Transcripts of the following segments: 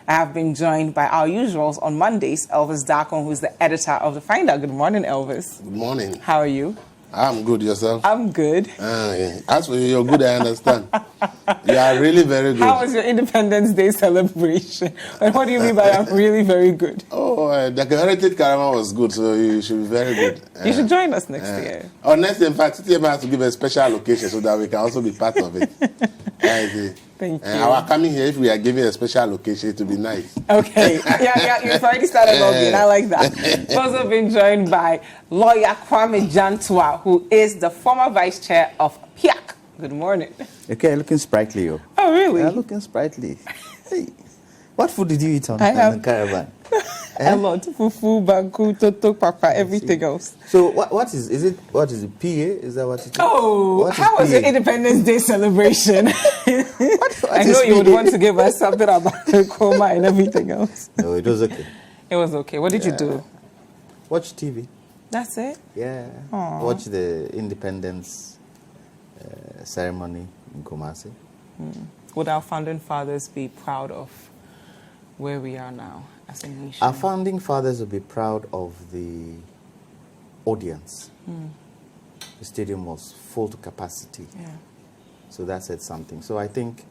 I have been joined by our usuals on Mondays, Elvis Darko, who is the editor of The Finder. Good morning, Elvis. Good morning. How are you? I'm good. Yourself? I'm good. As for you, you're good, I understand. You are really very good. How was your Independence Day celebration? And what do you mean by I'm really very good? The Heritage Caravan was good, so you should be very good. You should join us next year. Next year, in fact, Citi has to give a special location so that we can also be part of it. Thank you. Our coming here, if we are giving a special location, it will be nice. Okay. Yeah, you've already started lobbying. I like that. We've also been joined by lawyer Kwame Jantuah, who is the former vice chair of PIAC. Good morning. Okay, looking sprightly. Oh, really? Yeah, looking sprightly. Hey, what food did you eat on the caravan? A lot. Fufu, banku, toto, papa, everything else. So what is it? What is it? PA? Is that what it is? Oh, how was your Independence Day celebration? what I know you would want to give us something about the coma and everything else. No, it was okay. It was okay. What did you do? Watch TV. That's it? Yeah. Aww. Watch the Independence ceremony in Kumasi. Would our founding fathers be proud of where we are now as a nation? Our founding fathers would be proud of the audience. The stadium was full to capacity. Yeah. So that said something. So I think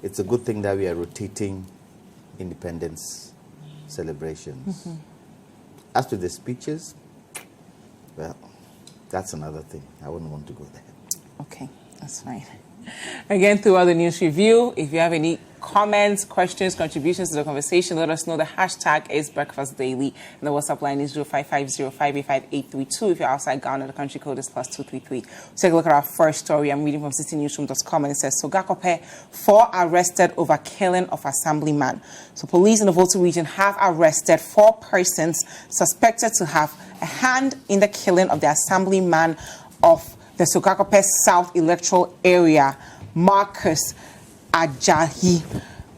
it's a good thing that we are rotating independence celebrations. As to the speeches, well, that's another thing. I wouldn't want to go there. Okay, that's fine. Again, throughout the news review, if you have any comments, questions, contributions to the conversation, let us know. The hashtag is Breakfast Daily, and the WhatsApp line is 0550-585-832. If you're outside Ghana, the country code is +233. Let's take a look at our first story. I'm reading from citinewsroom.com, and it says, Sogakope, 4 arrested over killing of Assemblyman. So police in the Volta region have arrested 4 persons suspected to have a hand in the killing of the Assemblyman of the Sogakope South electoral area, Marcus Ajayi.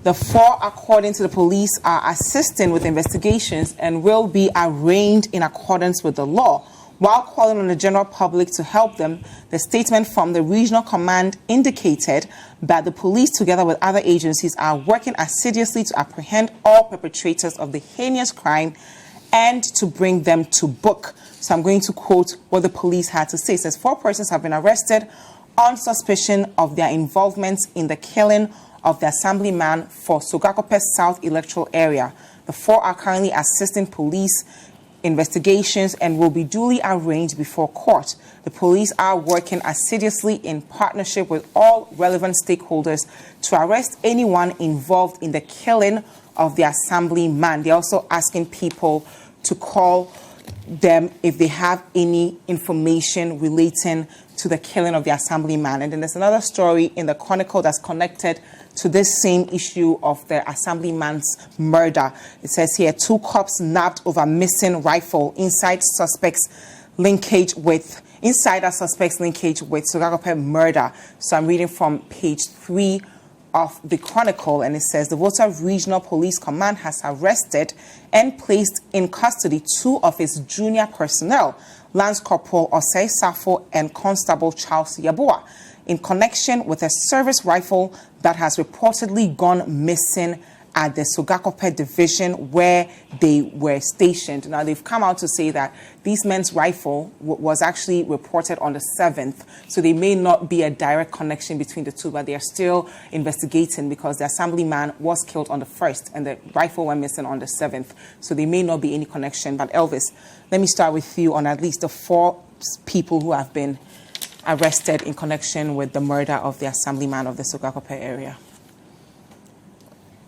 The 4, according to the police, are assisting with investigations and will be arraigned in accordance with the law. While calling on the general public to help them, the statement from the regional command indicated that the police, together with other agencies, are working assiduously to apprehend all perpetrators of the heinous crime and to bring them to book. So I'm going to quote what the police had to say. It says 4 persons have been arrested on suspicion of their involvement in the killing of the Assemblyman for Sogakope South electoral area. The 4 are currently assisting police investigations and will be duly arraigned before court. The police are working assiduously in partnership with all relevant stakeholders to arrest anyone involved in the killing of the Assemblyman. They're also asking people to call them if they have any information relating to the killing of the Assemblyman. And then there's another story in the Chronicle that's connected to this same issue of the Assemblyman's murder. It says here, 2 cops nabbed over missing rifle, insider suspects linkage with Sogakope murder. So I'm reading from page 3 of the Chronicle, and it says the Volta Regional Police Command has arrested and placed in custody 2 of its junior personnel, Lance Corporal Osei Safo and Constable Charles Yabua, in connection with a service rifle that has reportedly gone missing at the Sogakope division where they were stationed. Now, they've come out to say that these men's rifle was actually reported on the 7th, so there may not be a direct connection between the two, but they are still investigating because the Assemblyman was killed on the 1st and the rifle went missing on the 7th, so there may not be any connection. But Elvis, let me start with you on at least the 4 people who have been arrested in connection with the murder of the Assemblyman of the Sogakope area.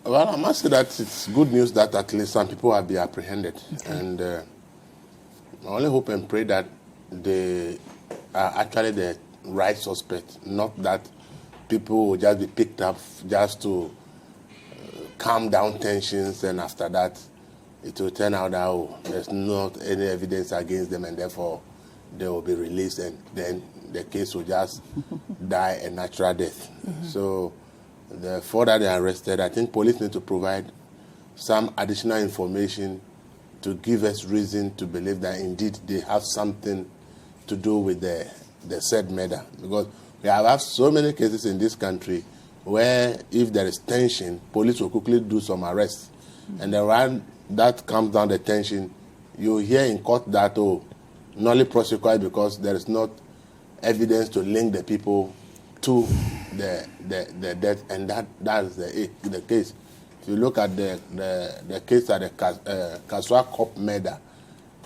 Well, I must say that it's good news that at least some people have been apprehended. Okay. And I only hope and pray that they are actually the right suspect, not that people will just be picked up just to calm down tensions, and after that it will turn out that there's not any evidence against them and therefore they will be released and then the case will just die a natural death. So the 4 that they are arrested, I think police need to provide some additional information to give us reason to believe that indeed they have something to do with the said murder. Because we have had so many cases in this country where if there is tension, police will quickly do some arrests and then when that comes down the tension, you hear in court that, nolly prosequi because there is not evidence to link the people to the death, and that is the case. If you look at the case at the Sogakope murder,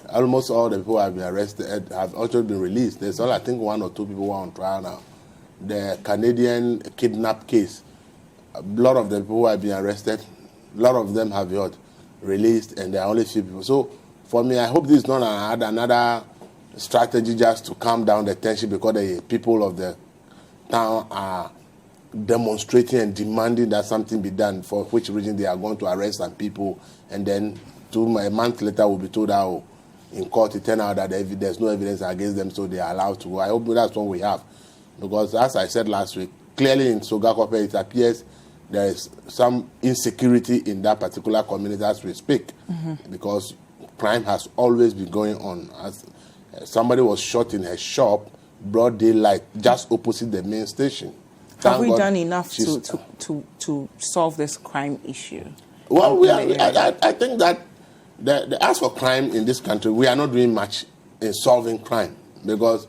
almost all the people who have been arrested have also been released. There's only, I think, 1 or 2 people who are on trial now. The Canadian kidnap case, a lot of the people who have been arrested, a lot of them have been released, and there are only few people. So, for me, I hope this is not another strategy just to calm down the tension because the people of the town are demonstrating and demanding that something be done, for which reason they are going to arrest some people, and then a month later we'll be told how in court it turned out that there's no evidence against them, so they are allowed to go. I hope that's what we have. Because as I said last week, clearly in Sogakope it appears there is some insecurity in that particular community as we speak, because crime has always been going on. As somebody was shot in her shop, broad daylight, just opposite the main station. Have we done enough to solve this crime issue? Well, I think that as for crime in this country, we are not doing much in solving crime, because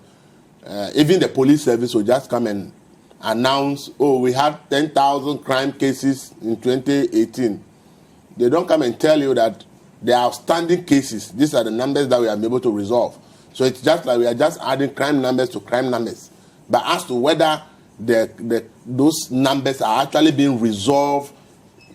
even the police service will just come and announce, we had 10,000 crime cases in 2018. They don't come and tell you that there are outstanding cases. These are the numbers that we have been able to resolve. So it's just like we are just adding crime numbers to crime numbers. But as to whether those numbers are actually being resolved,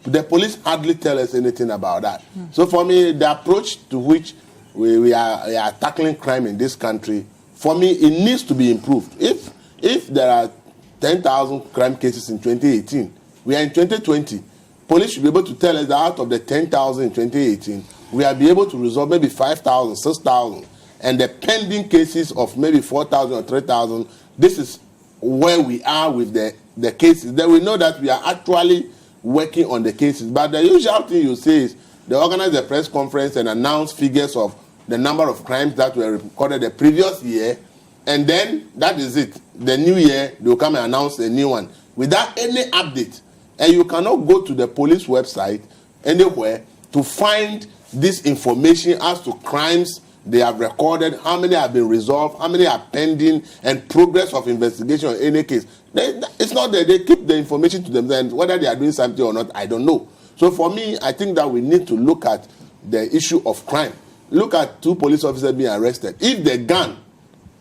the police hardly tell us anything about that. So for me, the approach to which we are tackling crime in this country, for me, it needs to be improved. If there are 10,000 crime cases in 2018, we are in 2020. Police should be able to tell us that out of the 10,000 in 2018, we will be able to resolve maybe 5,000, 6,000. And the pending cases of maybe 4,000 or 3,000, this is where we are with the cases. Then we know that we are actually working on the cases. But the usual thing you say is they organize a press conference and announce figures of the number of crimes that were recorded the previous year, and then that is it. The new year, they will come and announce a new one without any update. And you cannot go to the police website anywhere to find this information as to crimes they have recorded, how many have been resolved, how many are pending, and progress of investigation in any case. It's not that they keep the information to themselves. Whether they are doing something or not, I don't know. So for me, I think that we need to look at the issue of crime. Look at 2 police officers being arrested. If the gun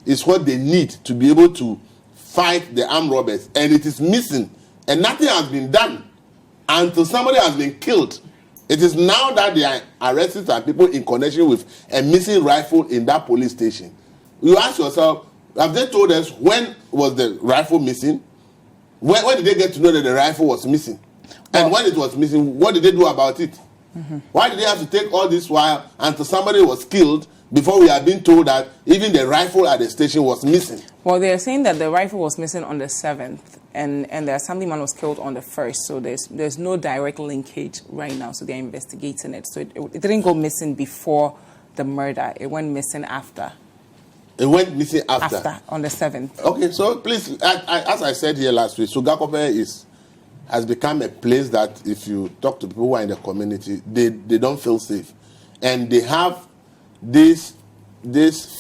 is what they need to be able to fight the armed robbers, and it is missing, and nothing has been done until somebody has been killed, it is now that they are arresting some people in connection with a missing rifle in that police station. You ask yourself, have they told us when was the rifle missing? When did they get to know that the rifle was missing? And when it was missing, what did they do about it? Why did they have to take all this while until somebody was killed before we have been told that even the rifle at the station was missing? Well, they are saying that the rifle was missing on the 7th, and the Assemblyman was killed on the 1st. So there's no direct linkage right now. So they're investigating it. So it didn't go missing before the murder. It went missing after. It went missing after? After, on the 7th. Okay, so please, as I said here last week, Sogakope has become a place that if you talk to people who are in the community, they don't feel safe. And they have this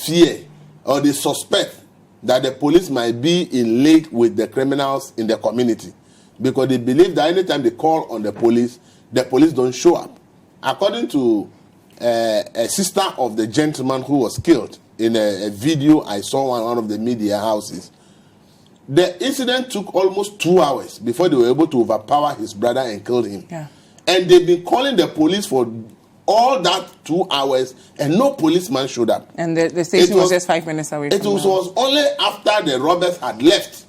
fear, or they suspect that the police might be in league with the criminals in the community, because they believe that anytime they call on the police don't show up. According to a sister of the gentleman who was killed in a video I saw on one of the media houses, the incident took almost 2 hours before they were able to overpower his brother and kill him. Yeah. And they've been calling the police for all that 2 hours, and no policeman showed up. And the station was just 5 minutes away from It was only after the robbers had left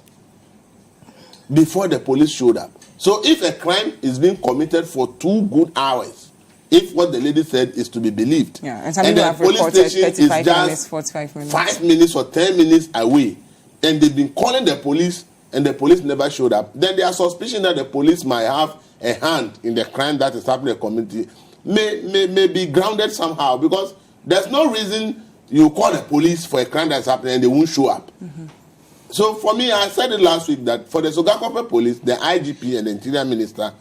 before the police showed up. So if a crime is being committed for 2 good hours, if what the lady said is to be believed, and the police station is just 45 minutes. 5 minutes or 10 minutes away, and they've been calling the police, and the police never showed up, then there are suspicion that the police might have a hand in the crime that is happening in the community. May be grounded somehow, because there's no reason you call the police for a crime that's happening and they won't show up. So for me, I said it last week that for the Sogakope police, the IGP and the Interior Minister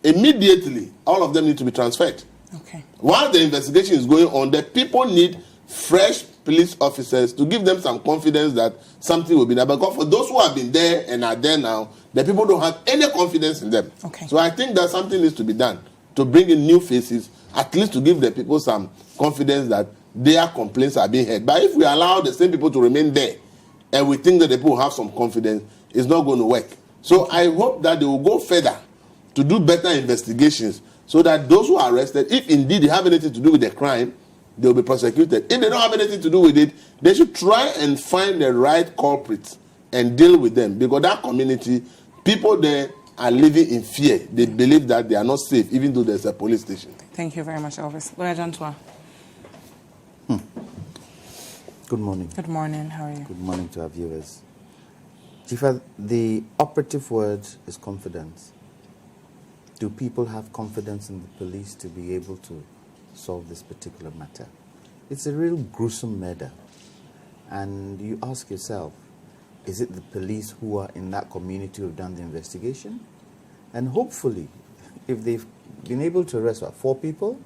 immediately, all of them need to be transferred. Okay. While the investigation is going on, the people need fresh police officers to give them some confidence that something will be done. Because for those who have been there and are there now, the people don't have any confidence in them. Okay. So I think that something needs to be done to bring in new faces, at least to give the people some confidence that their complaints are being heard. But if we allow the same people to remain there and we think that the people have some confidence, it's not going to work. So I hope that they will go further to do better investigations so that those who are arrested, if indeed they have anything to do with the crime, they will be prosecuted. If they don't have anything to do with it, they should try and find the right culprits and deal with them. Because that community, people there are living in fear. They believe that they are not safe, even though there's a police station. Thank you very much, Elvis. Kwame Jantuah. Good morning. Good morning. How are you? Good morning to our viewers. Dziffa, the operative word is confidence. Do people have confidence in the police to be able to solve this particular matter? It's a real gruesome murder. And you ask yourself, is it the police who are in that community who have done the investigation? And hopefully, if they've been able to arrest 4 people,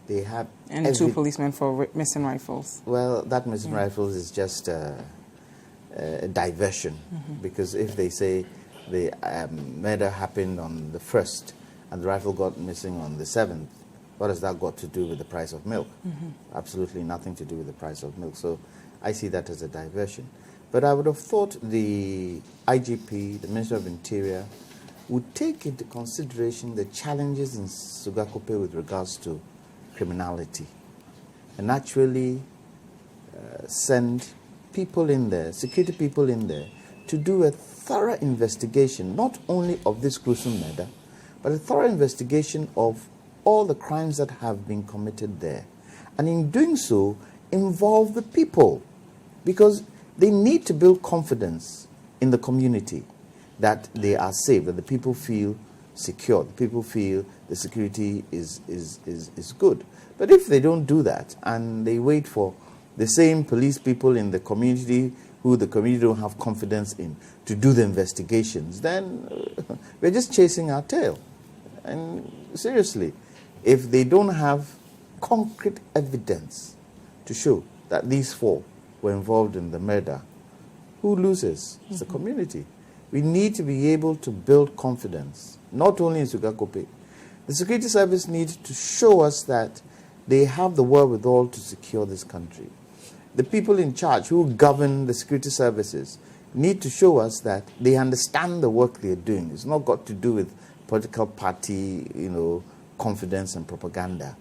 they have... And 2 policemen for missing rifles. Well, that missing rifles is just a diversion. Because if they say the murder happened on the 1st and the rifle got missing on the 7th, what has that got to do with the price of milk? Absolutely nothing to do with the price of milk. So I see that as a diversion. But I would have thought the IGP, the Minister of Interior, would take into consideration the challenges in Sogakope with regards to criminality and actually send people in there, security people in there, to do a thorough investigation, not only of this gruesome murder, but a thorough investigation of all the crimes that have been committed there. And in doing so, involve the people, because they need to build confidence in the community that they are safe, that the people feel secure, the people feel the security is good. But if they don't do that and they wait for the same police people in the community who the community don't have confidence in to do the investigations, then we're just chasing our tail. And seriously, if they don't have concrete evidence to show that these 4 were involved in the murder, who loses? It's the community. We need to be able to build confidence, not only in Sogakope. The security service needs to show us that they have the wherewithal to secure this country. The people in charge who govern the security services need to show us that they understand the work they're doing. It's not got to do with political party, confidence and propaganda.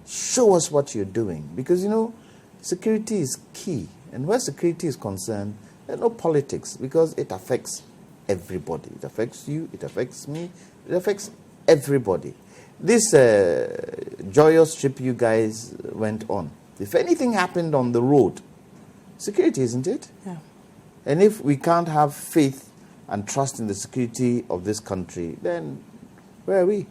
Show us what you're doing. Because, security is key. And where security is concerned, there's no politics, because it affects everybody. It affects you, it affects me, it affects everybody. This joyous trip you guys went on, if anything happened on the road, security, isn't it? Yeah. And if we can't have faith and trust in the security of this country, then where are we?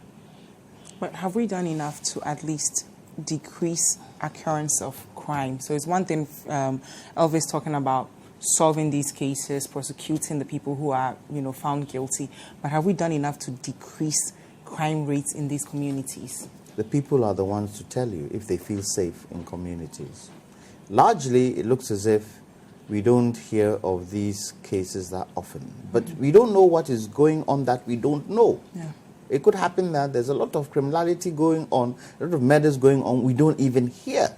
But have we done enough to at least decrease occurrence of crime? So it's one thing, Elvis talking about solving these cases, prosecuting the people who are, found guilty. But have we done enough to decrease crime rates in these communities? The people are the ones to tell you if they feel safe in communities. Largely, it looks as if we don't hear of these cases that often. But we don't know what is going on that we don't know. Yeah. It could happen that there's a lot of criminality going on, a lot of murders going on we don't even hear.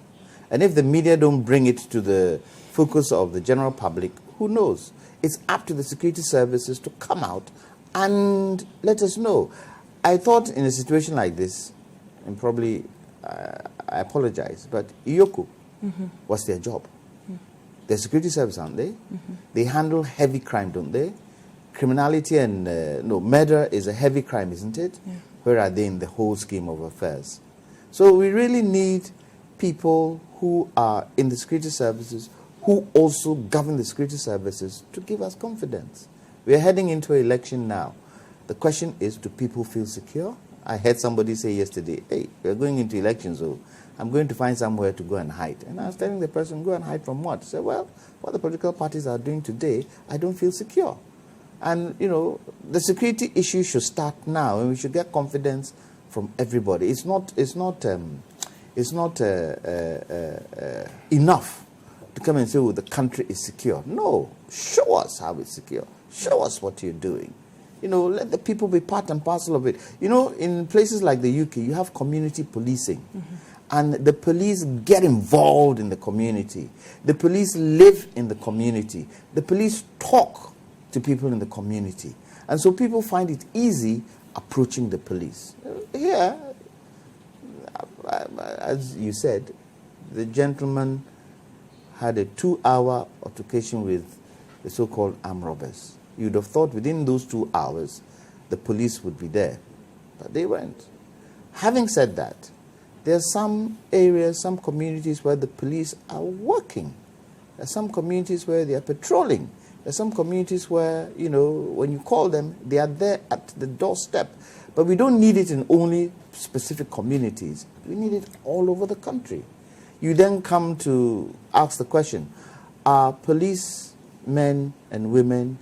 And if the media don't bring it to the focus of the general public, who knows? It's up to the security services to come out and let us know. I thought in a situation like this, and probably I apologize, but IOCO was their job. They're security service, aren't they? They handle heavy crime, don't they? Criminality and murder is a heavy crime, isn't it? Yeah. Where are they in the whole scheme of affairs? So we really need people who are in the security services, who also govern the security services, to give us confidence. We are heading into an election now. The question is, do people feel secure? I heard somebody say yesterday, hey, we're going into elections, so I'm going to find somewhere to go and hide. And I was telling the person, go and hide from what? He said, well, what the political parties are doing today, I don't feel secure. And, the security issue should start now, and we should get confidence from everybody. It's not enough to come and say, the country is secure. No, show us how it's secure. Show us what you're doing. Let the people be part and parcel of it. In places like the UK, you have community policing. And the police get involved in the community. The police live in the community. The police talk to people in the community. And so people find it easy approaching the police. Here, as you said, the gentleman had a 2-hour altercation with the so-called armed robbers. You'd have thought within those 2 hours, the police would be there. But they weren't. Having said that, there are some areas, some communities where the police are working. There are some communities where they are patrolling. There are some communities where, when you call them, they are there at the doorstep. But we don't need it in only specific communities. We need it all over the country. You then come to ask the question, are policemen and women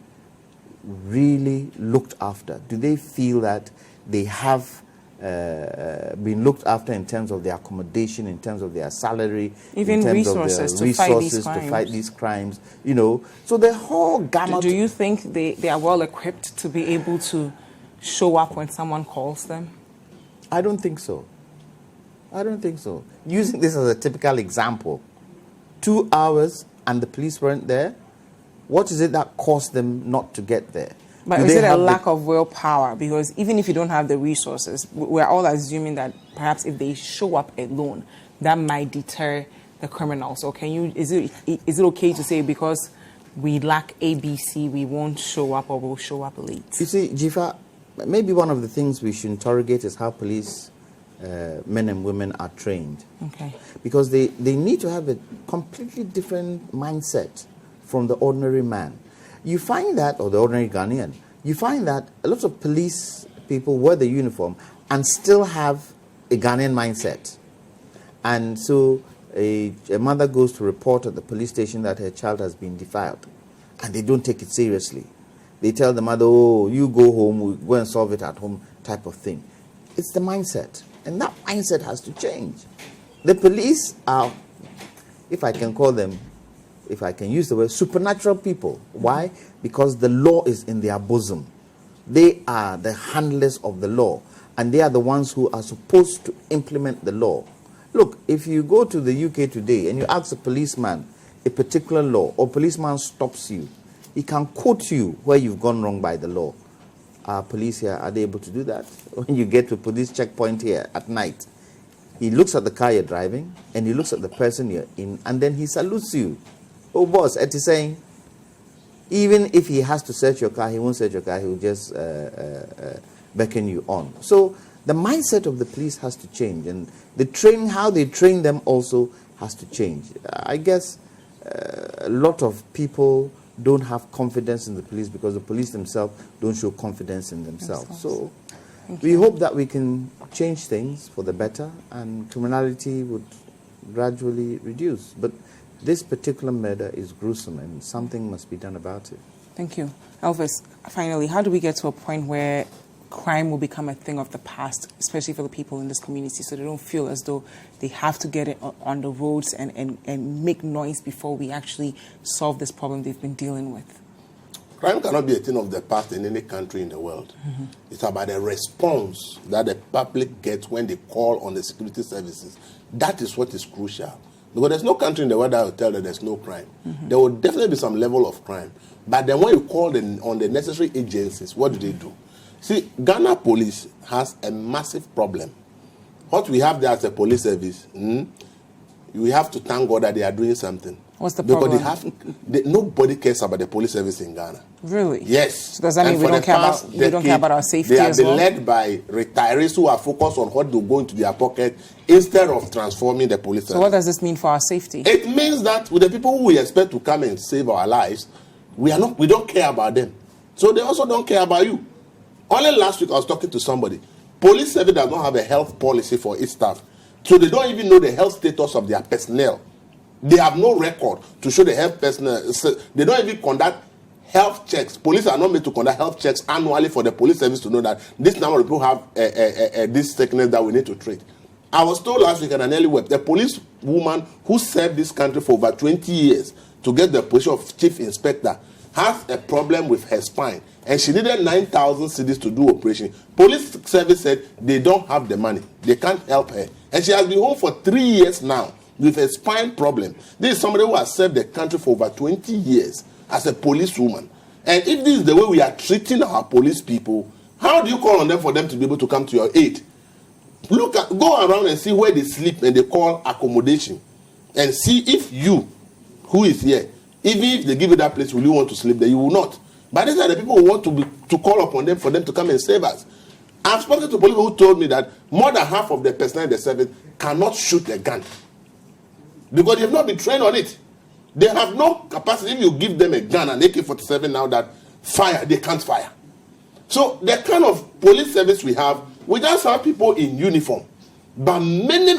really looked after? Do they feel that they have been looked after in terms of their accommodation, in terms of their salary, even in terms resources, of their resources to fight these crimes? So the whole gamut. Do you think they are well equipped to be able to show up when someone calls them? I don't think so. Using this as a typical example, 2 hours and the police weren't there. What is it that caused them not to get there? But is it a lack of willpower? Because even if you don't have the resources, we're all assuming that perhaps if they show up alone, that might deter the criminals. So is it okay to say because we lack ABC, we won't show up or we'll show up late? You see, Dziffa, maybe one of the things we should interrogate is how police men and women are trained. Okay. Because they need to have a completely different mindset from the ordinary man. You find that, or the ordinary Ghanaian, you find that a lot of police people wear the uniform and still have a Ghanaian mindset. And so a mother goes to report at the police station that her child has been defiled, and they don't take it seriously. They tell the mother, oh, you go home, we'll go and solve it at home type of thing. It's the mindset, and that mindset has to change. The police are, if I can call them, if I can use the word, supernatural people. Why? Because the law is in their bosom. They are the handlers of the law, and they are the ones who are supposed to implement the law. Look, if you go to the UK today and you ask a policeman a particular law, or policeman stops you, he can quote you where you've gone wrong by the law. Our police here, are they able to do that? When you get to a police checkpoint here at night, he looks at the car you're driving, and he looks at the person you're in, and then he salutes you. Oh, boss, it is saying, even if he has to search your car, he won't search your car, he will just beckon you on. So the mindset of the police has to change, and the training, how they train them also has to change. I guess a lot of people don't have confidence in the police because the police themselves don't show confidence in themselves. So we hope that we can change things for the better and criminality would gradually reduce. But this particular murder is gruesome and something must be done about it. Thank you. Elvis, finally, how do we get to a point where crime will become a thing of the past, especially for the people in this community, so they don't feel as though they have to get it on the roads and make noise before we actually solve this problem they've been dealing with? Crime cannot be a thing of the past in any country in the world. It's about the response that the public gets when they call on the security services. That is what is crucial. Because there's no country in the world that will tell that there's no crime. There will definitely be some level of crime. But then when you call on the necessary agencies, what do? See, Ghana police has a massive problem. What we have there as a police service, we have to thank God that they are doing something. What's the problem? Because nobody cares about the police service in Ghana. Really? Yes. So does that mean we don't care about our safety as well? They are led by retirees who are focused on what will go into their pocket instead of transforming the police service. So what does this mean for our safety? It means that with the people who we expect to come and save our lives, we don't care about them. So they also don't care about you. Only last week I was talking to somebody. Police service does not have a health policy for its staff. So they don't even know the health status of their personnel. They have no record to show the health personnel. So they don't even conduct health checks. Police are not made to conduct health checks annually for the police service to know that this number of people have this sickness that we need to treat. I was told last week at an early web, the police woman who served this country for over 20 years to get the position of chief inspector has a problem with her spine, and she needed 9,000 cedis to do operation. Police service said they don't have the money. They can't help her. And she has been home for 3 years now with a spine problem. This is somebody who has served the country for over 20 years as a policewoman. And if this is the way we are treating our police people, how do you call on them for them to be able to come to your aid? Go around and see where they sleep and they call accommodation. And see if you, who is here, even if they give you that place, will you want to sleep there? You will not. But these are the people who want to call upon them for them to come and save us. I've spoken to people who told me that more than half of the personnel in the service cannot shoot a gun because they have not been trained on it. They have no capacity. If you give them a gun, an AK-47 now that fire, they can't fire. So the kind of police service we just have people in uniform. But many,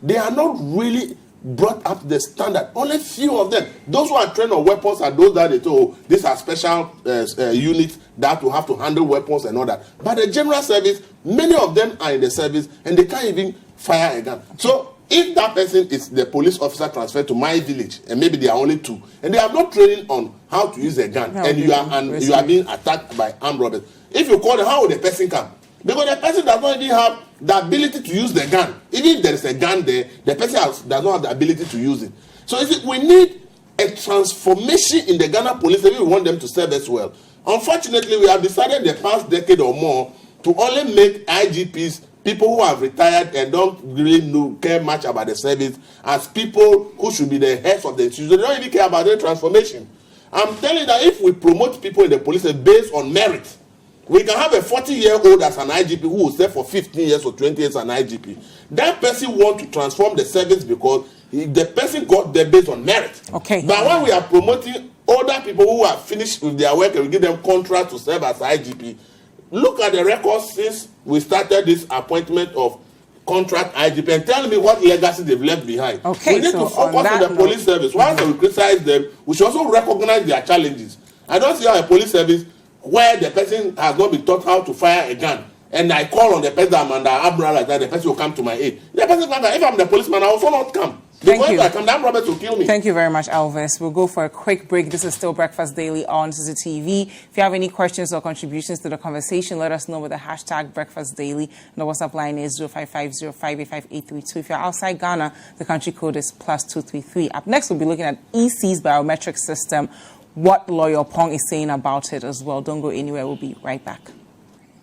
they are not really brought up to the standard. Only few of them. Those who are trained on weapons are those that they told, these are special units that will have to handle weapons and all that. But the general service, many of them are in the service and they can't even fire a gun. So if that person is the police officer transferred to my village, and maybe they are only 2, and they have no training on how to use a gun, and you are being attacked by armed robbers, if you call them, how will the person come? Because the person does not even have the ability to use the gun. Even if there is a gun there, the person does not have the ability to use it. So we need a transformation in the Ghana police if we want them to serve us well. Unfortunately, we have decided the past decade or more to only make IGPs people who have retired and don't really care much about the service as people who should be the heads of the institution. They don't even care about their transformation. I'm telling you that if we promote people in the police based on merit, we can have a 40-year-old as an IGP who will serve for 15 years or 20 years as an IGP. That person wants to transform the service because the person got there based on merit. Okay. But when we are promoting older people who are finished with their work and we give them contract to serve as IGP, look at the records since we started this appointment of contract IGP and tell me what legacy they've left behind. Okay, we need to focus on the police service. Once we criticize them, we should also recognize their challenges. I don't see how a police service where the person has not been taught how to fire a gun, and I call on the person and the person will come to my aid. The person comes, if I'm the policeman, I also not come. Thank you. I come, the robbers will kill me. Thank you very much, Elvis. We'll go for a quick break. This is still Breakfast Daily on Citi TV. If you have any questions or contributions to the conversation, let us know with the hashtag Breakfast Daily. And the WhatsApp line is 0550585832. If you're outside Ghana, the country code is +233. Up next, we'll be looking at EC's biometric system. What lawyer Oppong is saying about it as well. Don't go anywhere. We'll be right back.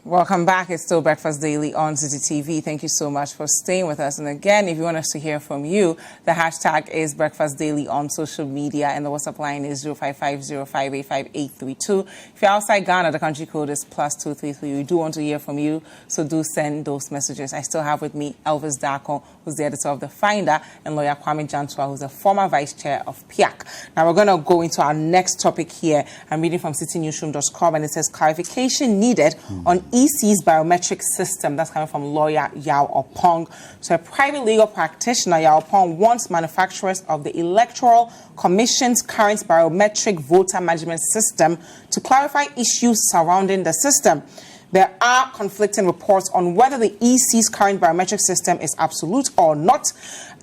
Welcome back. It's still Breakfast Daily on Citi TV. Thank you so much for staying with us. And again, if you want us to hear from you, the hashtag is Breakfast Daily on social media, and the WhatsApp line is 0550585832. If you're outside Ghana, the country code is +233. We do want to hear from you, so do send those messages. I still have with me Elvis Darko, who's the editor of The Finder, and lawyer Kwame Jantuah, who's a former vice chair of PIAC. Now, we're going to go into our next topic here. I'm reading from citinewsroom.com, and it says clarification needed on EC's biometric system. That's coming from lawyer Yao Oppong. So a private legal practitioner, Yao Oppong, wants manufacturers of the Electoral Commission's current biometric voter management system to clarify issues surrounding the system. There are conflicting reports on whether the EC's current biometric system is absolute or not,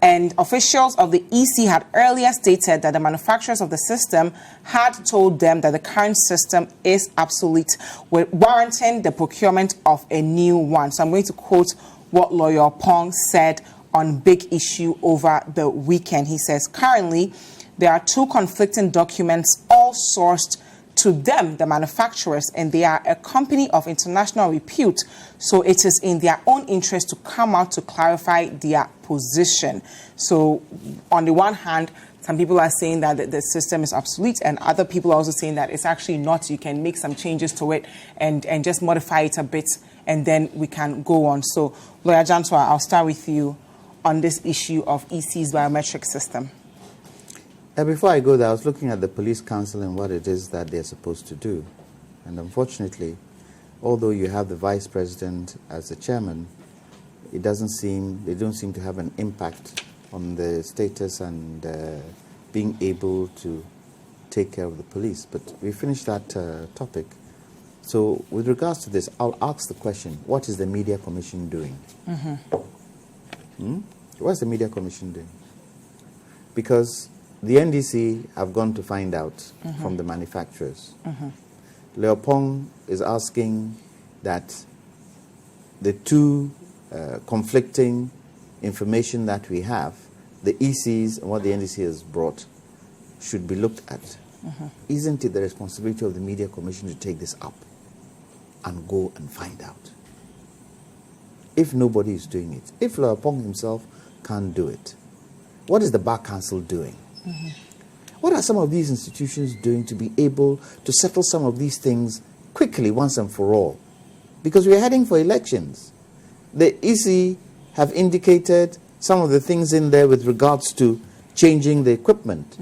and officials of the EC had earlier stated that the manufacturers of the system had told them that the current system is obsolete, warranting the procurement of a new one. So I'm going to quote what lawyer Oppong said on Big Issue over the weekend. He says, currently, there are 2 conflicting documents, all sourced to them, the manufacturers, and they are a company of international repute, so it is in their own interest to come out to clarify their position. So on the one hand, some people are saying that the system is obsolete, and other people are also saying that it's actually not. You can make some changes to it and just modify it a bit, and then we can go on. So lawyer Jantuah, I'll start with you on this issue of EC's biometric system. Before I go there, I was looking at the police council and what it is that they're supposed to do. And unfortunately, although you have the vice president as the chairman, they don't seem to have an impact on the status and being able to take care of the police. But we finished that topic. So with regards to this, I'll ask the question, what is the Media Commission doing? What's the Media Commission doing? Because the NDC have gone to find out from the manufacturers. Oppong is asking that the two conflicting information that we have, the ECs and what the NDC has brought, should be looked at. Isn't it the responsibility of the Media Commission to take this up and go and find out? If nobody is doing it, if Oppong himself can't do it, what is the Bar Council doing? What are some of these institutions doing to be able to settle some of these things quickly once and for all? Because we're heading for elections. The EC have indicated some of the things in there with regards to changing the equipment.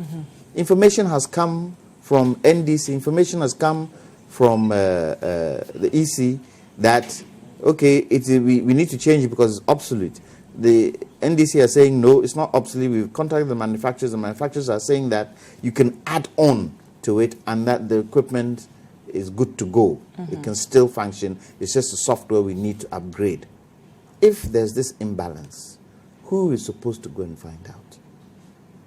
Information has come from NDC, information has come from the EC that, okay, we need to change it because it's obsolete. The NDC are saying, no, it's not obsolete. We've contacted the manufacturers. The manufacturers are saying that you can add on to it and that the equipment is good to go. It can still function. It's just the software we need to upgrade. If there's this imbalance, who is supposed to go and find out?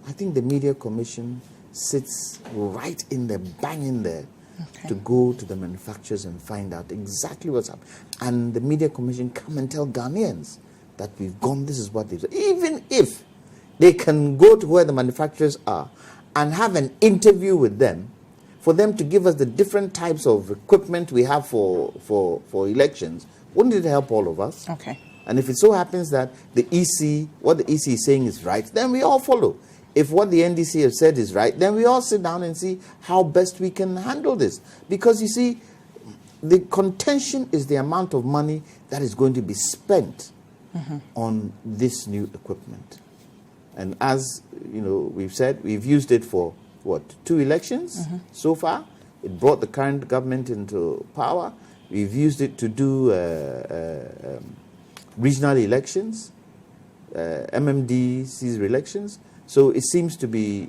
I think the Media Commission sits right in there, bang in there, to go to the manufacturers and find out exactly what's up. And the Media Commission come and tell Ghanaians that we've gone, this is what they've done. Even if they can go to where the manufacturers are and have an interview with them, for them to give us the different types of equipment we have for elections, wouldn't it help all of us? And if it so happens that the EC, what the EC is saying is right, then we all follow. If what the NDC have said is right, then we all sit down and see how best we can handle this. Because you see, the contention is the amount of money that is going to be spent on this new equipment. And as you know, we've said, we've used it for, what, 2 elections so far. It brought the current government into power. We've used it to do regional elections, MMDC's elections. So it seems to be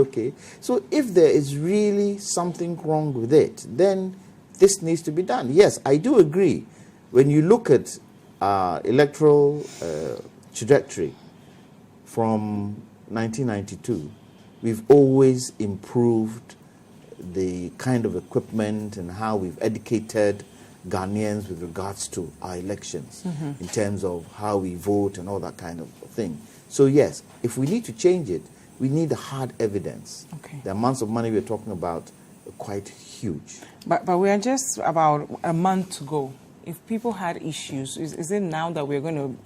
okay. So if there is really something wrong with it, then this needs to be done. Yes, I do agree. When you look at electoral trajectory from 1992, we've always improved the kind of equipment and how we've educated Ghanaians with regards to our elections in terms of how we vote and all that kind of thing. So yes, if we need to change it, we need hard evidence. The amounts of money we're talking about are quite huge. But we are just about a month to go. If people had issues, is it now that we're going to,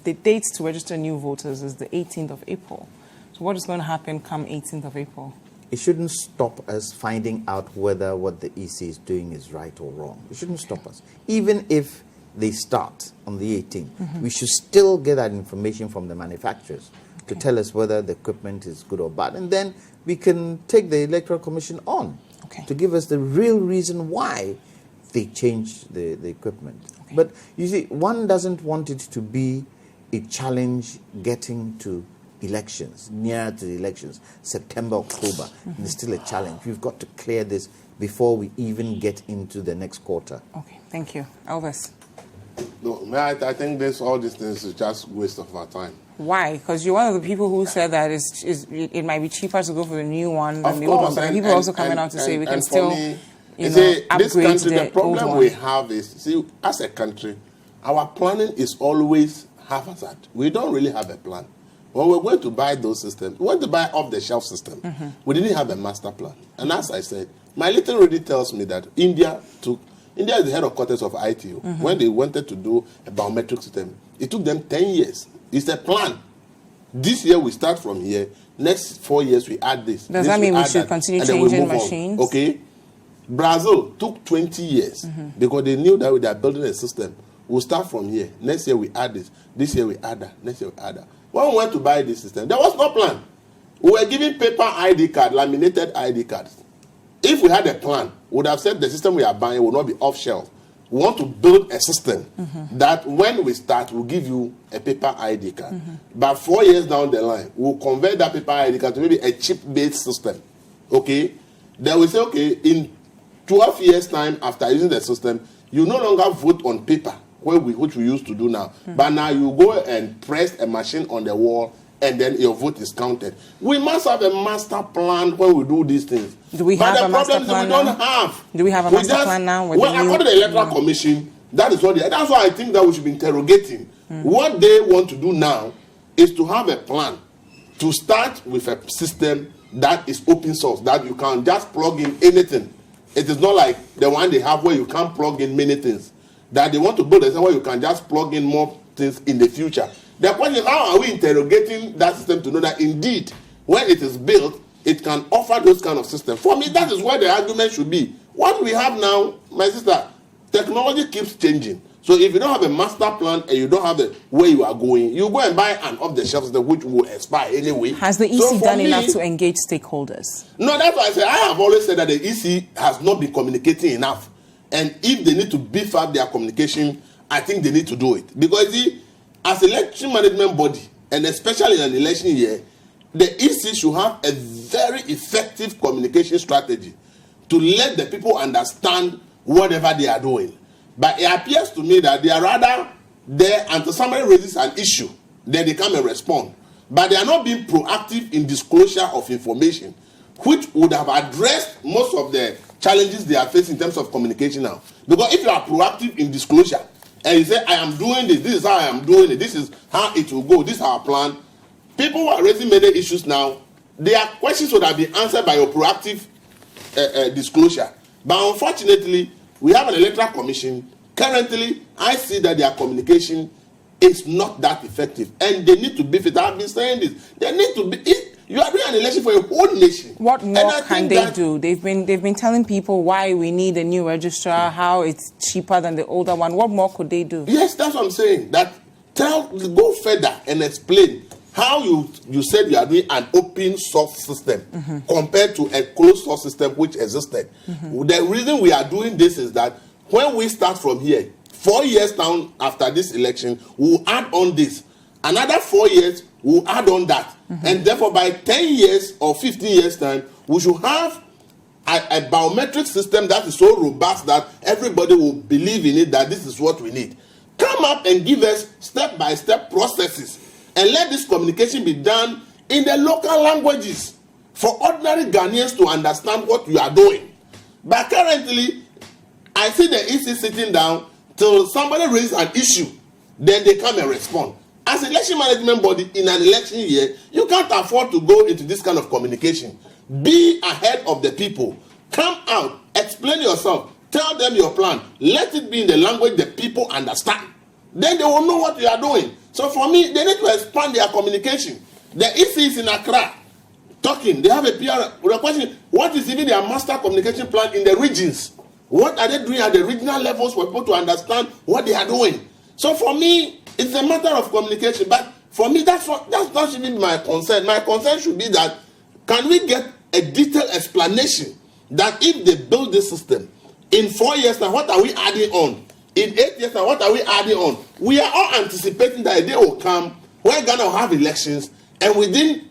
the dates to register new voters is the 18th of April. So what is going to happen come 18th of April? It shouldn't stop us finding out whether what the EC is doing is right or wrong. It shouldn't stop us. Even if they start on the 18th, we should still get that information from the manufacturers to tell us whether the equipment is good or bad. And then we can take the Electoral Commission on to give us the real reason why they changed the equipment. But you see, one doesn't want it to be a challenge getting to elections, near to the elections, September, October, and it's still a challenge. We've got to clear this before we even get into the next quarter. Thank you. Elvis? No, I think all these things is just waste of our time. Why? Because you're one of the people who said that it might be cheaper to go for the new one than the old one. But people are also coming out to say we can still this country, the problem we have is, see, as a country, our planning is always haphazard. We don't really have a plan. When we're going to buy those systems, we went to buy off-the-shelf system. We didn't have a master plan. And as I said, my little lady tells me that India is the headquarters of ITU. When they wanted to do a biometric system, it took them 10 years. It's a plan. This year we start from here. Next 4 years we add this. Does that mean we should continue changing machines? Okay. Brazil took 20 years because they knew that they are building a system. We'll start from here. Next year we add this. This year we add that. Next year we add that. When we went to buy this system, there was no plan. We were giving paper ID card, laminated ID cards. If we had a plan, we would have said the system we are buying will not be off-shelf. We want to build a system that when we start, we'll give you a paper ID card. But 4 years down the line, we'll convert that paper ID card to maybe a chip-based system. Okay? they will say, okay, in 12 years' time after using the system, you no longer vote on paper, which we used to do now. But now you go and press a machine on the wall, and then your vote is counted. We must have a master plan when we do these things. Do we have a master plan now? Don't have. Do we have a master plan now? Well, according to the Electoral Commission, that is what that's why I think that we should be interrogating. What they want to do now is to have a plan to start with a system that is open source, that you can just plug in anything. It is not like the one they have where you can't plug in many things. That they want to build a system where you can just plug in more things in the future. The question is, how are we interrogating that system to know that indeed, when it is built, it can offer those kind of systems? For me, that is where the argument should be. What we have now, my sister, technology keeps changing. So if you don't have a master plan and you don't have the way you are going, you go and buy an off-the-shelf system which will expire anyway. Has the EC done enough to engage stakeholders? No, that's why I say I have always said that the EC has not been communicating enough. And if they need to beef up their communication, I think they need to do it. Because as election management body, and especially in an election year, the EC should have a very effective communication strategy to let the people understand whatever they are doing. But it appears to me that they are rather there until somebody raises an issue, then they come and respond. But they are not being proactive in disclosure of information, which would have addressed most of the challenges they are facing in terms of communication now. Because if you are proactive in disclosure, and you say, I am doing this is how I am doing it, this is how it will go, this is our plan, people who are raising many issues now, their questions would have been answered by your proactive disclosure. But unfortunately, we have an electoral commission. Currently, I see that their communication is not that effective. And they need to beef it. I've been saying this. They need to be. You are doing an election for a whole nation. What more can they do? They've been telling people why we need a new registrar, how it's cheaper than the older one. What more could they do? Yes, that's what I'm saying. Go further and explain how you said you are doing an open source system compared to a closed source system which existed. The reason we are doing this is that when we start from here, 4 years down after this election, we'll add on this. Another 4 years, we'll add on that. And therefore, by 10 years or 15 years' time, we should have a biometric system that is so robust that everybody will believe in it, that this is what we need. Come up and give us step-by-step processes. And let this communication be done in the local languages for ordinary Ghanaians to understand what you are doing. But currently, I see the EC sitting down till somebody raises an issue, then they come and respond. As an election management body in an election year, you can't afford to go into this kind of communication. Be ahead of the people. Come out, explain yourself, tell them your plan. Let it be in the language that people understand. Then they will know what you are doing. So for me, they need to expand their communication. The EC is in Accra talking. They have a PR. The question, what is even their master communication plan in the regions? What are they doing at the regional levels for people to understand what they are doing? So for me, it's a matter of communication. But for me, that's not should be my concern. My concern should be that can we get a detailed explanation that if they build this system, in 4 years now, what are we adding on? In 8 years now, what are we adding on? We are all anticipating that a day will come where Ghana will have elections, and within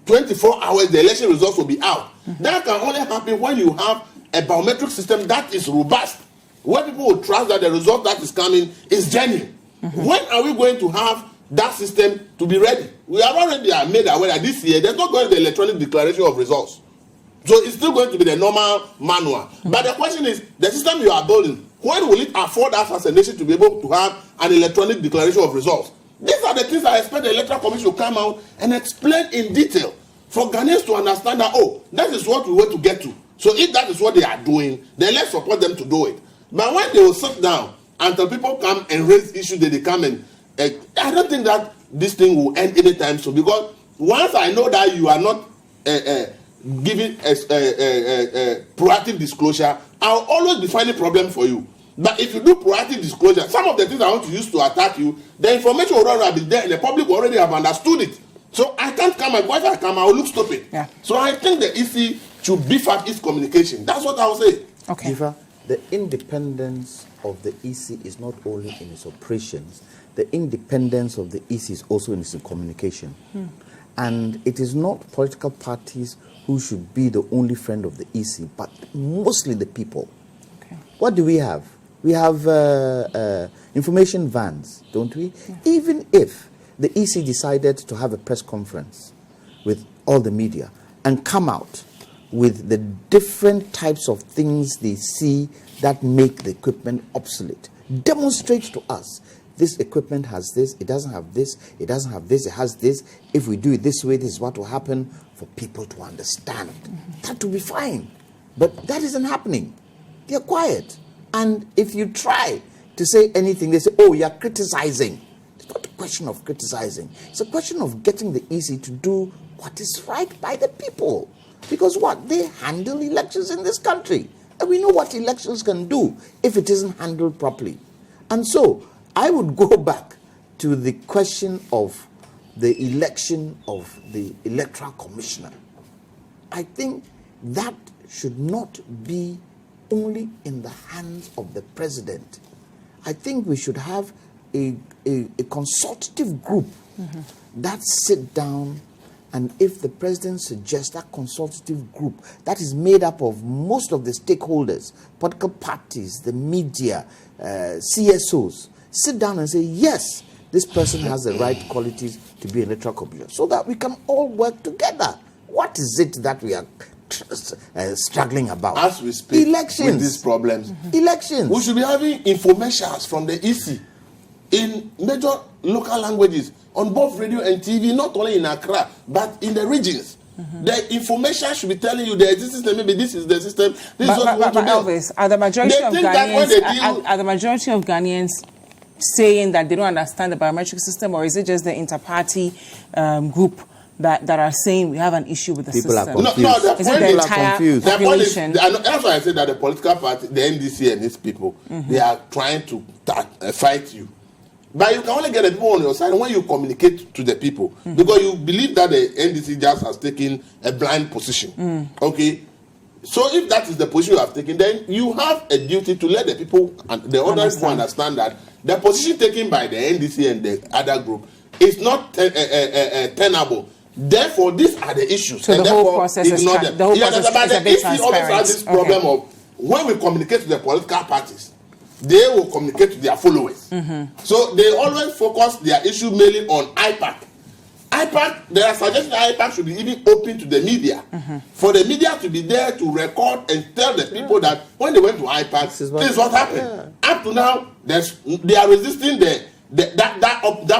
24 hours, the election results will be out. That can only happen when you have a biometric system that is robust, where people will trust that the result that is coming is genuine. When are we going to have that system to be ready? We have already made aware that this year, there's not going to be electronic declaration of results. So it's still going to be the normal manual. But the question is, the system you are building, when will it afford us as a nation to be able to have an electronic declaration of results? These are the things I expect the Electoral Commission to come out and explain in detail for Ghanaians to understand that, oh, that is what we want to get to. So if that is what they are doing, then let's support them to do it. But when they will sit down until people come and raise issues, that they come and I don't think that this thing will end anytime soon. Because once I know that you are not giving proactive disclosure, I'll always be finding problem for you. But if you do proactive disclosure, some of the things I want to use to attack you, the information will already be there and the public will already have understood it. So I can't come and if I come, I will look stupid. Yeah. So I think the EC should beef up its communication. That's what I will say. Okay. Dziffa, the independence of the EC is not only in its operations, the independence of the EC is also in its communication. And it is not political parties who should be the only friend of the EC, but mostly the people. Okay. What do we have? We have information vans, don't we? Yeah. Even if the EC decided to have a press conference with all the media and come out with the different types of things they see that make the equipment obsolete, demonstrate to us, this equipment has this, it doesn't have this, it doesn't have this, it has this. If we do it this way, this is what will happen, for people to understand. That will be fine. But that isn't happening. They're quiet. And if you try to say anything, they say, oh, you're criticizing. It's not a question of criticizing. It's a question of getting the EC to do what is right by the people. Because what? They handle elections in this country. And we know what elections can do if it isn't handled properly. And so, I would go back to the question of the election of the electoral commissioner. I think that should not be only in the hands of the president. I think we should have a consultative group that sit down, and if the president suggests that consultative group that is made up of most of the stakeholders, political parties, the media, CSOs, sit down and say, yes, this person has the right qualities to be an electoral commissioner, so that we can all work together. What is it that we are struggling about? As we speak, elections, with these problems, elections. We should be having infomercials from the EC in major local languages on both radio and TV, not only in Accra but in the regions. The information should be telling you there is this system, maybe this is the system. This is what we want to do. Elvis, are the majority of Ghanaians saying that they don't understand the biometric system, or is it just the inter-party group that are saying we have an issue with the people system? Are confused. No, is it the entire population? That's why I said that the political party, the NDC and its people, they are trying to fight you. But you can only get the people on your side when you communicate to the people. Because you believe that the NDC just has taken a blind position. Okay? So if that is the position you have taken, then you have a duty to let the people and the other people understand that the position taken by the NDC and the other group is not tenable. Therefore, these are the issues. So and the whole process is a bit transparent. If always has this problem of when we communicate to the political parties, they will communicate to their followers. So they always focus their issue mainly on IPAC. IPAC, there are suggestions that IPAC should be even open to the media. For the media to be there to record and tell the people that when they went to IPAC, this is what happened. Up to now, they are resisting that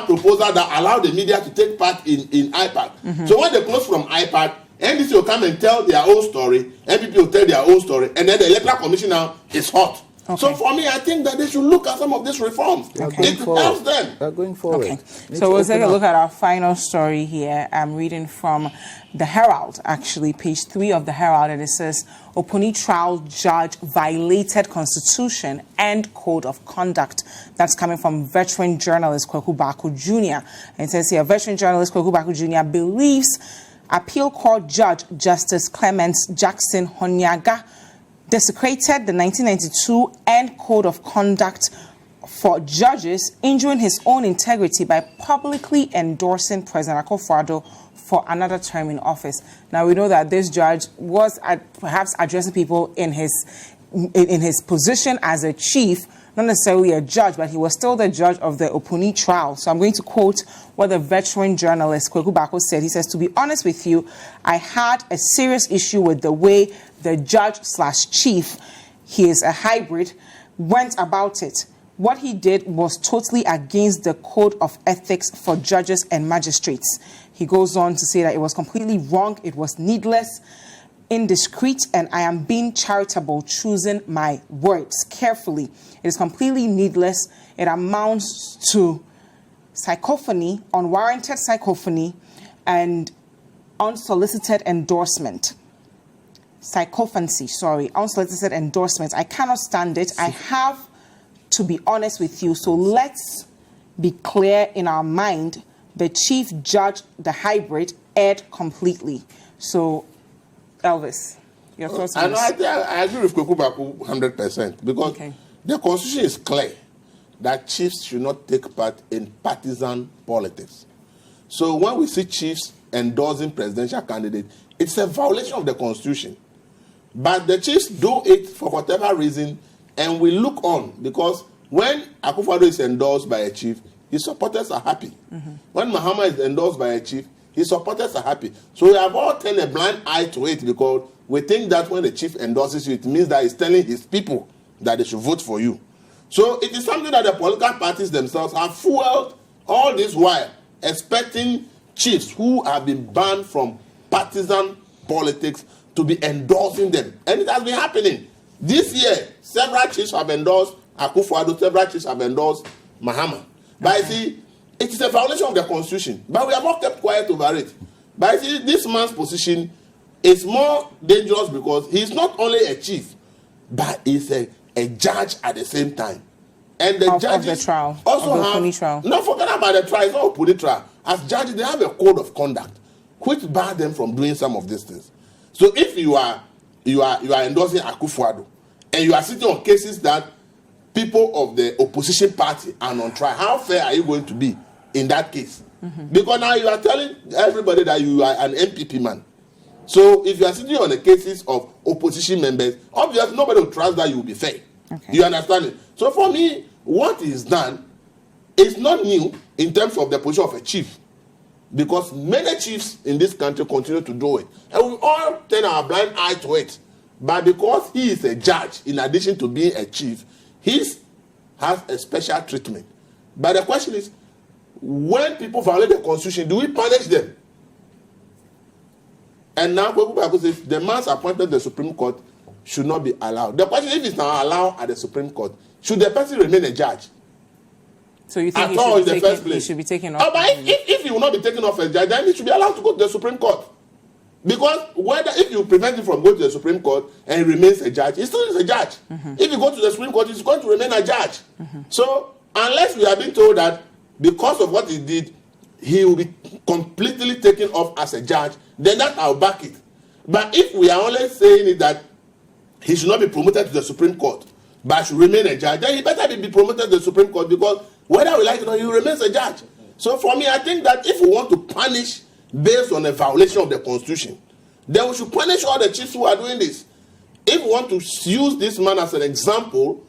proposal that allowed the media to take part in IPAC. So when they close from IPAC, NDC will come and tell their own story, NPP will tell their own story, and then the Electoral Commission now is hot. So for me, I think that they should look at some of these reforms. It helps them. We're going forward. Okay. So we'll take a look at our final story here. I'm reading from the Herald, actually, page 3 of the Herald, and it says, Oppong trial judge violated Constitution and Code of Conduct. That's coming from veteran journalist Kwaku Baku Jr. And it says here, veteran journalist Kwaku Baku Jr. believes Appeal Court Judge Justice Clements Jackson Hunyenuga desecrated the 1992 and Code of Conduct for judges, injuring his own integrity by publicly endorsing President Akufo-Addo for another term in office. Now, we know that this judge was perhaps addressing people in his position as a chief, not necessarily a judge, but he was still the judge of the Oppong trial. So I'm going to quote what the veteran journalist Kwaku Baku said. He says, to be honest with you, I had a serious issue with the way the judge/chief, he is a hybrid, went about it. What he did was totally against the code of ethics for judges and magistrates. He goes on to say that it was completely wrong, it was needless, indiscreet, and I am being charitable, choosing my words carefully. It is completely needless. It amounts to psychophony, unwarranted psychophony, and unsolicited endorsement. Unsolicited endorsement. I cannot stand it. I have to be honest with you. So let's be clear in our mind. The chief judge, the hybrid, erred completely. So, Elvis, your thoughts on this? I agree with Kwaku Baku 100% because the Constitution is clear that chiefs should not take part in partisan politics. So when we see chiefs endorsing presidential candidate, it's a violation of the constitution. But the chiefs do it for whatever reason, and we look on, because when Akufo-Addo is endorsed by a chief, his supporters are happy. When Mahama is endorsed by a chief, his supporters are happy. So we have all turned a blind eye to it, because we think that when the chief endorses you, it means that he's telling his people that they should vote for you. So it is something that the political parties themselves have fueled all this while, expecting chiefs who have been banned from partisan politics to be endorsing them. And it has been happening. This year, several chiefs have endorsed Akufo-Addo, several chiefs have endorsed Mahama. But I see, it is a violation of the constitution. But we have all kept quiet over it. But I see, this man's position is more dangerous because he is not only a chief, but he's a judge at the same time. And the judges of the trial, also of the have, Puni trial. not forget about the trial, it's not a Puni trial. As judges, they have a code of conduct which bar them from doing some of these things. So if you are endorsing Akufo-Addo and you are sitting on cases that people of the opposition party are on trial, how fair are you going to be in that case? Because now you are telling everybody that you are an MPP man. So if you are sitting on the cases of opposition members, obviously nobody will trust that you will be fair. Okay. You understand it? So for me, what is done is not new in terms of the position of a chief. Because many chiefs in this country continue to do it. And we all turn our blind eye to it. But because he is a judge, in addition to being a chief, he has a special treatment. But the question is, when people violate the constitution, do we punish them? And now Kwaku says the man's appointed to the Supreme Court should not be allowed. The question is, if it's not allowed at the Supreme Court, should the person remain a judge? So you think he should be taken off? But if he will not be taken off as judge, then he should be allowed to go to the Supreme Court. Because if you prevent him from going to the Supreme Court and he remains a judge, he still is a judge. If you go to the Supreme Court, he's going to remain a judge. So unless we are being told that because of what he did, he will be completely taken off as a judge, then that I'll back it. But if we are only saying it that he should not be promoted to the Supreme Court, but should remain a judge, then he better be promoted to the Supreme Court, because whether we like it or not, he remains a judge. So for me, I think that if we want to punish based on a violation of the Constitution, then we should punish all the chiefs who are doing this. If we want to use this man as an example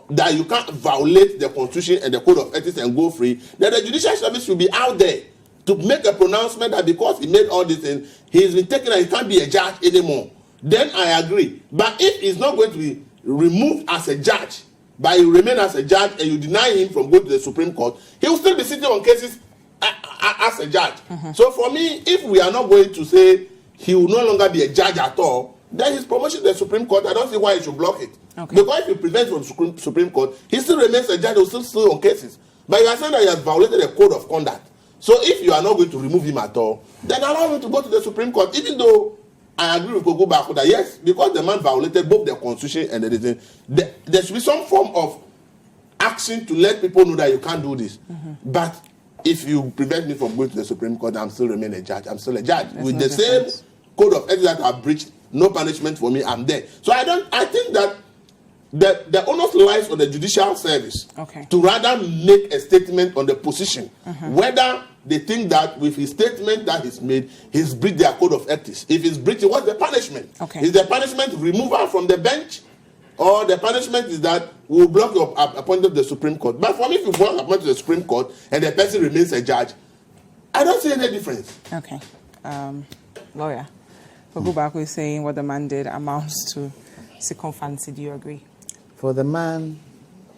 that you can't violate the Constitution and the Code of Ethics and go free, then the Judicial Service should be out there to make a pronouncement that because he made all these things, he's been taken and he can't be a judge anymore. Then I agree. But if he's not going to be removed as a judge, but he remain as a judge and you deny him from going to the Supreme Court, he will still be sitting on cases as a judge. So for me, if we are not going to say he will no longer be a judge at all, then his promotion to the Supreme Court, I don't see why he should block it. Okay. Because if he prevents from Supreme Court, he still remains a judge, he will still on cases. But you are saying that he has violated the code of conduct. So if you are not going to remove him at all, then allow him to go to the Supreme Court, even though I agree with Kogo Bako that yes, because the man violated both the Constitution and everything, there should be some form of action to let people know that you can't do this. But if you prevent me from going to the Supreme Court, I'm still remain a judge. I'm still a judge. With the same code of ethics that I've breached, no punishment for me, I'm there. So I think that the onus lies on the Judicial Service to rather make a statement on the position, whether they think that with his statement that he's made, he's breached their code of ethics. If he's breached, what's the punishment? Is the punishment removal from the bench? Or the punishment is that we will block your appointment to the Supreme Court? But for me, if you block appointment to the Supreme Court and the person remains a judge, I don't see any difference. Okay. Lawyer, Kogo is saying what the man did amounts to sycophancy. Do you agree? For the man,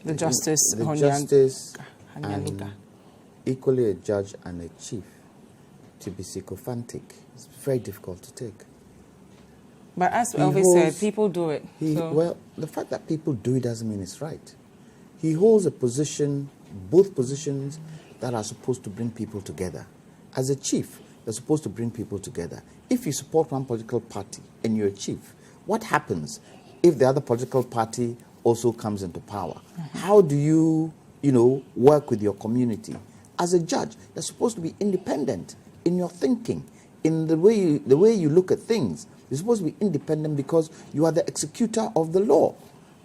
the justice, and equally a judge and a chief, to be sycophantic, it's very difficult to take. But as Elvis said, people do it. Well, the fact that people do it doesn't mean it's right. He holds a position, both positions, that are supposed to bring people together. As a chief, they're supposed to bring people together. If you support one political party and you're a chief, what happens if the other political party also comes into power? How do you work with your community? As a judge, you're supposed to be independent in your thinking, in the way you look at things. You're supposed to be independent because you are the executor of the law.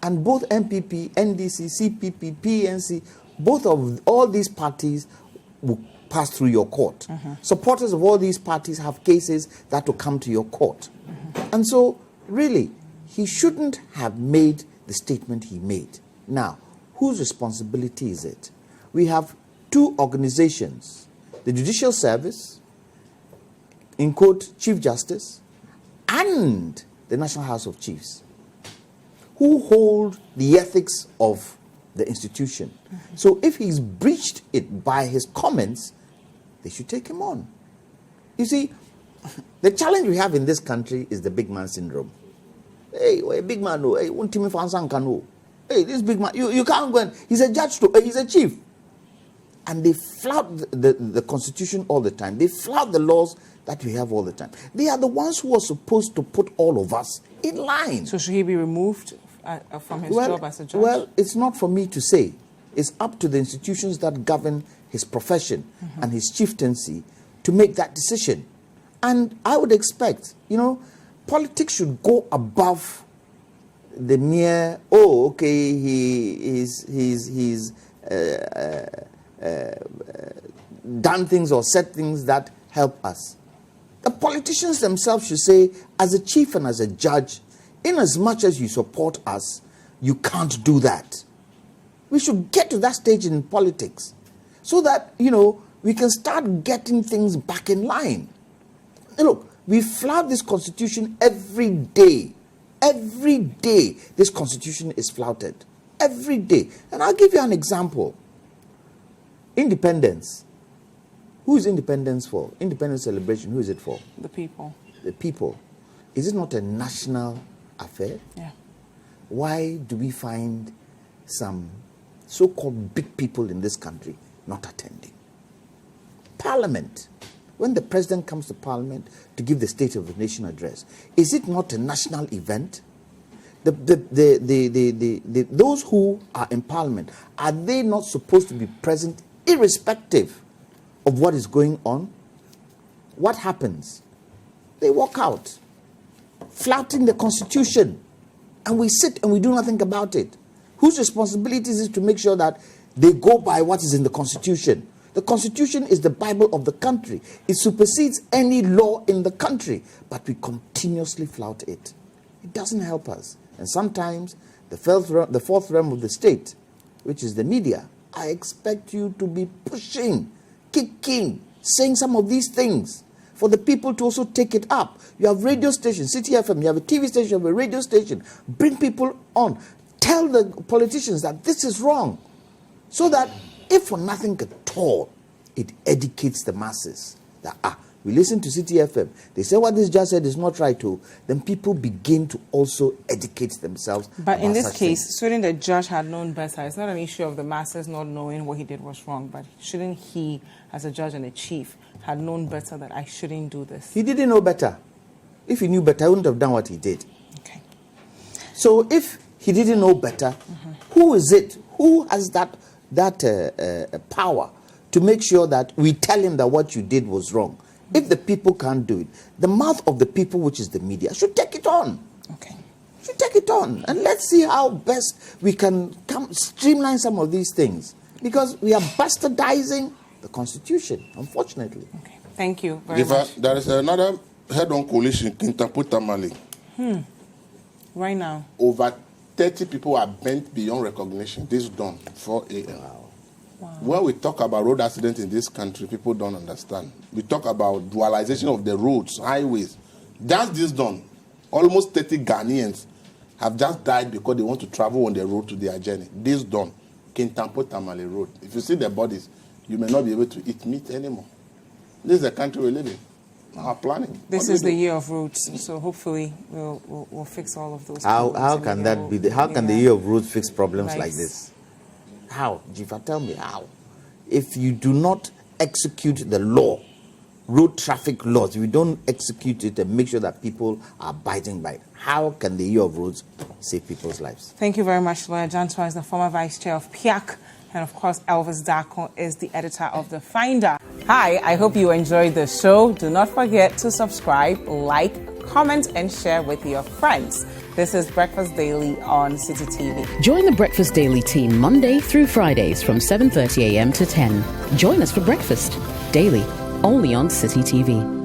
And both MPP, NDC, CPP, PNC, both of all these parties will pass through your court. Supporters of all these parties have cases that will come to your court. And so, really, he shouldn't have made the statement he made. Now, whose responsibility is it? We have two organizations, the Judicial Service, in quote, Chief Justice, and the National House of Chiefs, who hold the ethics of the institution. So if he's breached it by his comments, they should take him on. You see, the challenge we have in this country is the big man syndrome. Hey, a big man, no. Hey, hey, this big man, you can't go and, he's a judge too, he's a chief. And they flout the Constitution all the time. They flout the laws that we have all the time. They are the ones who are supposed to put all of us in line. So should he be removed from his job as a judge? Well, it's not for me to say. It's up to the institutions that govern his profession and his chieftaincy to make that decision. And I would expect, politics should go above the mere, he's done things or said things that help us. The politicians themselves should say, as a chief and as a judge, in as much as you support us, you can't do that. We should get to that stage in politics so that, we can start getting things back in line. Look, we flout this Constitution every day. Every day, this Constitution is flouted. Every day. And I'll give you an example. Independence. Who is independence for? Independence celebration, who is it for? The people. The people. Is it not a national affair? Yeah. Why do we find some so-called big people in this country not attending? Parliament. When the president comes to Parliament to give the State of the Nation address, is it not a national event? Those who are in Parliament, are they not supposed to be present irrespective of what is going on? What happens? They walk out, flouting the Constitution, and we sit and we do nothing about it. Whose responsibility is it to make sure that they go by what is in the Constitution? The Constitution is the Bible of the country. It supersedes any law in the country, but we continuously flout it. It doesn't help us. And sometimes the fourth realm of the state, which is the media, I expect you to be pushing, kicking, saying some of these things for the people to also take it up. You have radio stations, Citi FM, you have a TV station, you have a radio station. Bring people on. Tell the politicians that this is wrong. So that if for nothing at all, it educates the masses. That, we listen to Citi FM. They say what this judge said is not right too. Then people begin to also educate themselves. But in this case, shouldn't the judge have known better? It's not an issue of the masses not knowing what he did was wrong. But shouldn't he, as a judge and a chief, had known better that I shouldn't do this? He didn't know better. If he knew better, he wouldn't have done what he did. Okay. So if he didn't know better, who is it? Who has that power to make sure that we tell him that what you did was wrong? If the people can't do it, the mouth of the people, which is the media, should take it on. Okay. Should take it on. And let's see how best we can streamline some of these things. Because we are bastardizing the Constitution, unfortunately. Okay. Thank you very much. There is another head-on coalition, Kintaputamale. Right now. Over 30 people are bent beyond recognition. This dawn, 4 a.m. Wow. When we talk about road accidents in this country, people don't understand. We talk about dualization of the roads, highways. Just this dawn, almost 30 Ghanaians have just died because they want to travel on the road to their journey. This dawn, Kintampo-Tamale Road. If you see the bodies, you may not be able to eat meat anymore. This is the country we live in. Our planning. This is the year of roots, so hopefully we'll fix all of those. How can that be? How can the year of roots fix problems like this? How? Dziffa, tell me how. If you do not execute the law, road traffic laws, if you don't execute it and make sure that people are abiding by it, how can the year of roads save people's lives? Thank you very much. Lawyer Jantuah is the former vice chair of PIAC. And of course, Elvis Darko is the editor of The Finder. Hi, I hope you enjoyed the show. Do not forget to subscribe, like, comment, and share with your friends. This is Breakfast Daily on Citi TV. Join the Breakfast Daily team Monday through Fridays from 7:30 a.m. to 10. Join us for breakfast daily, only on Citi TV.